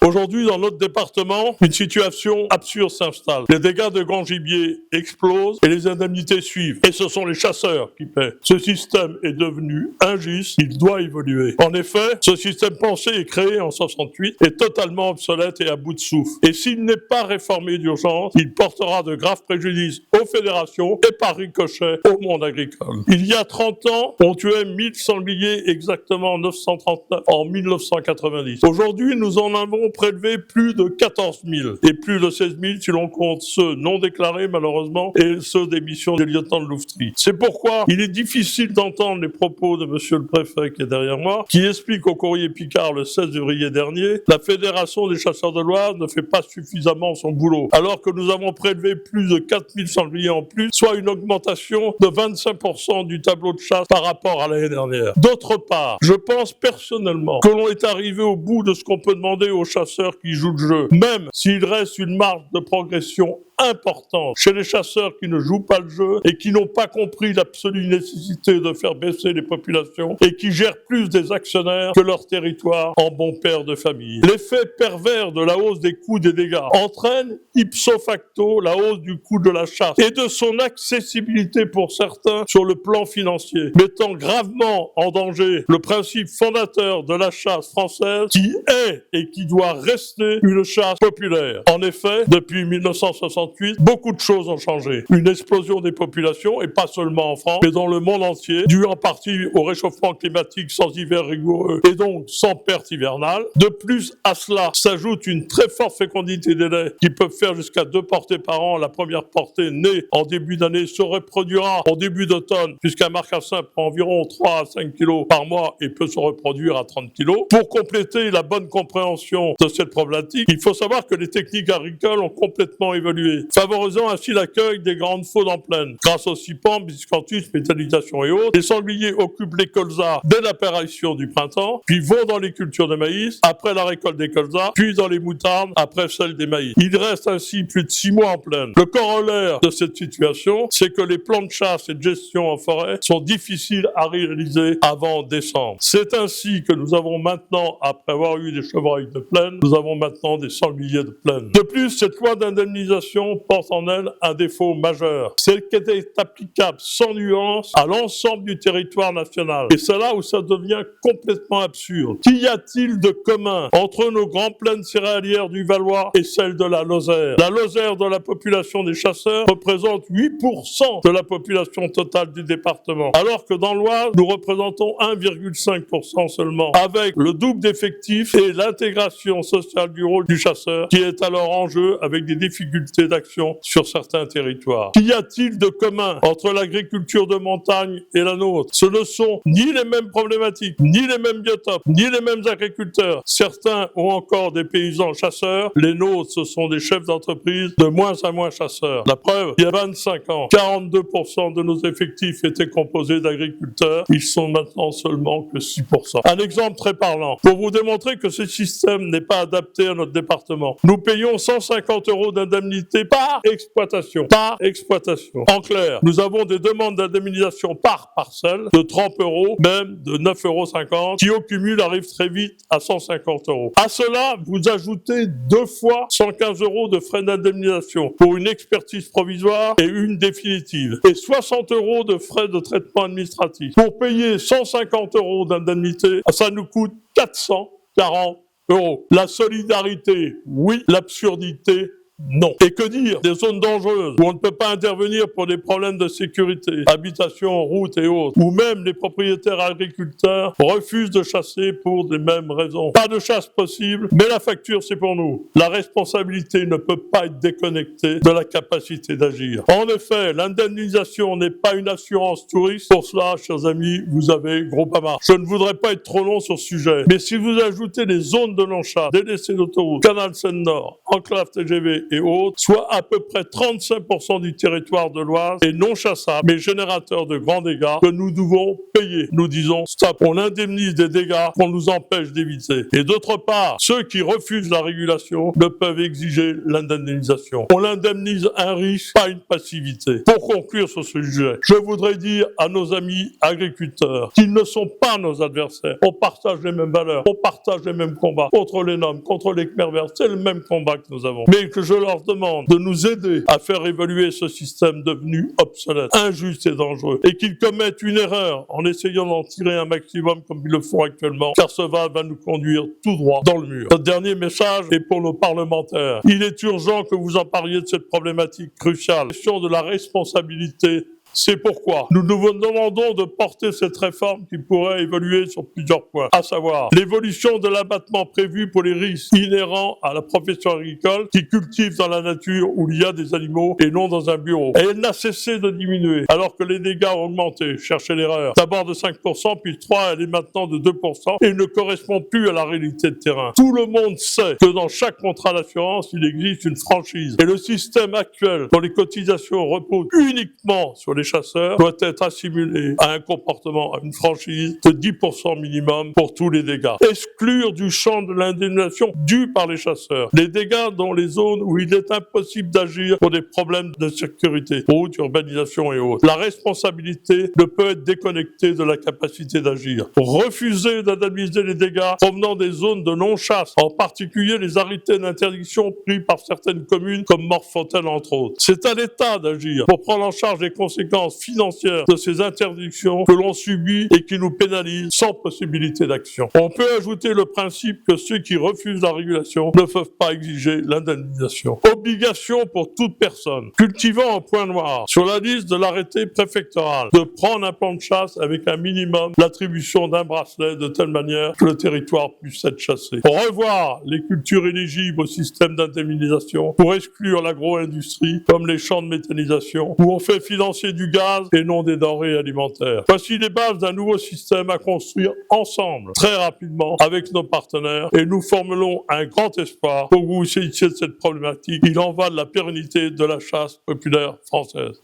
Aujourd'hui, dans notre département, une situation absurde s'installe. Les dégâts de grand gibier explosent et les indemnités suivent. Et ce sont les chasseurs qui paient. Ce système est devenu injuste, il doit évoluer. En effet, ce système pensé et créé en 68 est totalement obsolète et à bout de souffle. Et s'il n'est pas réformé d'urgence, il portera de graves préjudices aux fédérations et par ricochet au monde agricole. Il y a 30 ans, on tuait 1000 sangliers, exactement 939 en 1990. Aujourd'hui, nous en avons prélevé plus de 14 000 et plus de 16 000 si l'on compte ceux non déclarés malheureusement et ceux des missions des lieutenants de louveterie. C'est pourquoi il est difficile d'entendre les propos de monsieur le préfet qui est derrière moi, qui explique au courrier Picard le 16 février dernier, la Fédération des chasseurs de Loire ne fait pas suffisamment son boulot, alors que nous avons prélevé plus de 4000 sangliers en plus, soit une augmentation de 25% du tableau de chasse par rapport à l'année dernière. D'autre part, je pense personnellement que l'on est arrivé au bout de ce qu'on peut demander aux chasseurs qui jouent le jeu, même s'il reste une marge de progression importante chez les chasseurs qui ne jouent pas le jeu et qui n'ont pas compris l'absolue nécessité de faire baisser les populations et qui gèrent plus des actionnaires que leur territoire en bons pères de famille. L'effet pervers de la hausse des coûts des dégâts entraîne ipso facto la hausse du coût de la chasse et de son accessibilité pour certains sur le plan financier, mettant gravement en danger le principe fondateur de la chasse française qui est et qui doit rester une chasse populaire. En effet, depuis 1968, beaucoup de choses ont changé. Une explosion des populations, et pas seulement en France, mais dans le monde entier, due en partie au réchauffement climatique sans hiver rigoureux et donc sans perte hivernale. De plus, à cela s'ajoute une très forte fécondité des laits qui peuvent faire jusqu'à 2 portées par an. La première portée née en début d'année se reproduira en début d'automne, puisqu'un marcassin prend environ 3 à 5 kilos par mois et peut se reproduire à 30 kilos. Pour compléter la bonne compréhension de cette problématique, il faut savoir que les techniques agricoles ont complètement évolué, favorisant ainsi l'accueil des grandes faunes en plaine. Grâce aux cipans, biscanthus, métallisation et autres, les sangliers occupent les colzas dès l'apparition du printemps, puis vont dans les cultures de maïs, après la récolte des colzas, puis dans les moutardes, après celle des maïs. Il reste ainsi plus de 6 mois en plaine. Le corollaire de cette situation, c'est que les plans de chasse et de gestion en forêt sont difficiles à réaliser avant décembre. C'est ainsi que nous avons maintenant, après avoir eu des chevreuils de plaine, nous avons maintenant des sangliers de plaine. De plus, cette loi d'indemnisation porte en elle un défaut majeur. C'est qu'elle est applicable sans nuance à l'ensemble du territoire national. Et c'est là où ça devient complètement absurde. Qu'y a-t-il de commun entre nos grandes plaines céréalières du Valois et celles de la Lozère? La Lozère, de la population des chasseurs, représente 8% de la population totale du département, alors que dans l'Oise, nous représentons 1,5% seulement, avec le double d'effectifs et l'intégration sociale du rôle du chasseur qui est alors en jeu avec des difficultés d'action sur certains territoires. Qu'y a-t-il de commun entre l'agriculture de montagne et la nôtre? Ce ne sont ni les mêmes problématiques, ni les mêmes biotopes, ni les mêmes agriculteurs. Certains ont encore des paysans chasseurs, les nôtres ce sont des chefs d'entreprise de moins en moins chasseurs. La preuve, il y a 25 ans, 42% de nos effectifs étaient composés d'agriculteurs, ils sont maintenant seulement que 6%. Un exemple très parlant, pour vous démontrer que ce système n'est pas adapté à notre département. Nous payons 150 € d'indemnité par exploitation. Par exploitation. En clair, nous avons des demandes d'indemnisation par parcelle de 30 €, même de 9,50 €, qui au cumul arrivent très vite à 150 €. À cela, vous ajoutez 2 fois 115 € de frais d'indemnisation pour une expertise provisoire et une définitive, et 60 € de frais de traitement administratif. Pour payer 150 € d'indemnité, ça nous coûte 440 €. La solidarité, oui. L'absurdité, non. Et que dire des zones dangereuses où on ne peut pas intervenir pour des problèmes de sécurité, habitation, route et autres, où même les propriétaires agriculteurs refusent de chasser pour les mêmes raisons. Pas de chasse possible, mais la facture c'est pour nous. La responsabilité ne peut pas être déconnectée de la capacité d'agir. En effet, l'indemnisation n'est pas une assurance touriste. Pour cela, chers amis, vous avez Groupama. Je ne voudrais pas être trop long sur ce sujet, mais si vous ajoutez les zones de non-chasse, délaissées d'autoroute, canal Seine-Nord, enclave TGV et autres, soit à peu près 35% du territoire de l'Oise est non chassable, mais générateur de grands dégâts que nous devons payer. Nous disons stop, on indemnise des dégâts qu'on nous empêche d'éviter. Et d'autre part, ceux qui refusent la régulation ne peuvent exiger l'indemnisation. On indemnise un risque, pas une passivité. Pour conclure sur ce sujet, je voudrais dire à nos amis agriculteurs qu'ils ne sont pas nos adversaires. On partage les mêmes valeurs, on partage les mêmes combats contre les noms, contre les Khmers verts. C'est le même combat que nous avons. Mais que je leur demande de nous aider à faire évoluer ce système devenu obsolète, injuste et dangereux, et qu'ils commettent une erreur en essayant d'en tirer un maximum comme ils le font actuellement, car ce va nous conduire tout droit dans le mur. Notre dernier message est pour nos parlementaires. Il est urgent que vous en parliez de cette problématique cruciale, la question de la responsabilité. C'est pourquoi nous nous demandons de porter cette réforme qui pourrait évoluer sur plusieurs points, à savoir l'évolution de l'abattement prévu pour les risques inhérents à la profession agricole qui cultive dans la nature où il y a des animaux et non dans un bureau. Et elle n'a cessé de diminuer alors que les dégâts ont augmenté. Cherchez l'erreur. D'abord de 5%, puis 3%, elle est maintenant de 2% et ne correspond plus à la réalité de terrain. Tout le monde sait que dans chaque contrat d'assurance, il existe une franchise. Et le système actuel, dont les cotisations reposent uniquement sur les chasseurs, doit être assimilé à un comportement, à une franchise de 10% minimum pour tous les dégâts. Exclure du champ de l'indemnisation due par les chasseurs les dégâts dans les zones où il est impossible d'agir pour des problèmes de sécurité, route, urbanisation et autres. La responsabilité ne peut être déconnectée de la capacité d'agir. Refuser d'indemniser les dégâts provenant des zones de non-chasse, en particulier les arrêtés d'interdiction pris par certaines communes comme Morfontaine entre autres. C'est à l'État d'agir pour prendre en charge les conséquences financières de ces interdictions que l'on subit et qui nous pénalisent sans possibilité d'action. On peut ajouter le principe que ceux qui refusent la régulation ne peuvent pas exiger l'indemnisation. Obligation pour toute personne cultivant un point noir sur la liste de l'arrêté préfectoral de prendre un plan de chasse avec un minimum l'attribution d'un bracelet de telle manière que le territoire puisse être chassé. Revoir les cultures éligibles au système d'indemnisation pour exclure l'agro-industrie comme les champs de méthanisation où on fait financer du gaz et non des denrées alimentaires. Voici les bases d'un nouveau système à construire ensemble, très rapidement, avec nos partenaires, et nous formulons un grand espoir pour que vous saisissiez de cette problématique. Il en va de la pérennité de la chasse populaire française.